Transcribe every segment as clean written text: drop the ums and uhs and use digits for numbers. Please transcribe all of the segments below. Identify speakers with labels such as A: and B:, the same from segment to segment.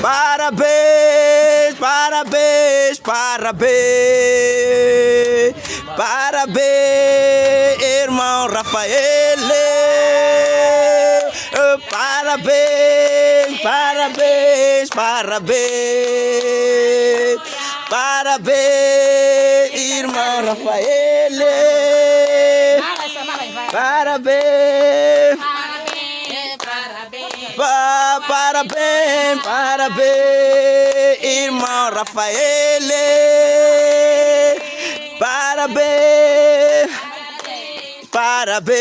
A: Parabéns, parabéns, parabéns, parabéns, irmão Rafael. Parabéns, parabéns, parabéns, parabéns, irmão Rafael. Parabéns. Parabéns, parabéns, irmão Rafael. Parabéns, parabéns,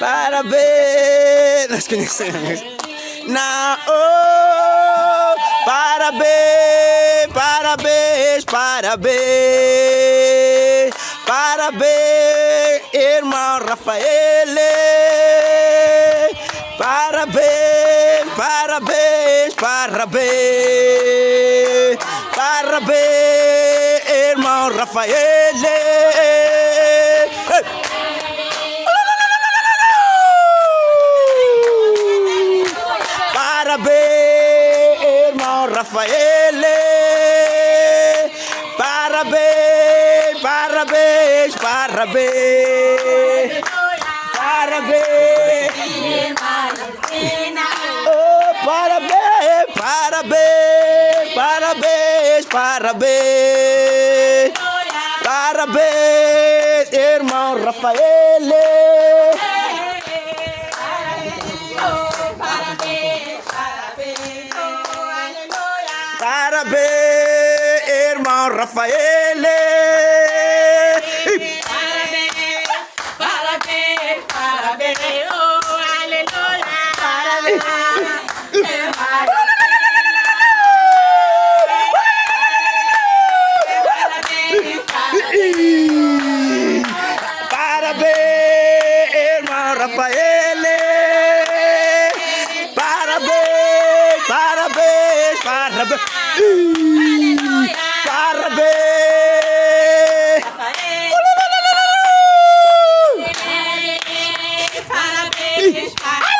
A: parabéns. Nós conhecemos. Não, oh, parabéns, parabéns, parabéns, parabéns, irmão Rafael. Parabéns, parabéns, parabéns, parabéns, irmão Rafael. Parabéns, irmão Rafael. Parabéns, parabéns, parabéns, parabéns. Oh, parabéns, parabéns, parabéns, parabéns, parabéns, irmão Rafael. Parabéns, irmão Rafael.
B: Parabéns, parabéns, oh, aleluia. Parabéns,
A: parabéns, irmão Rafael. Parabéns, parabéns, parabéns. Parabéns.
B: parabéns, parabéns.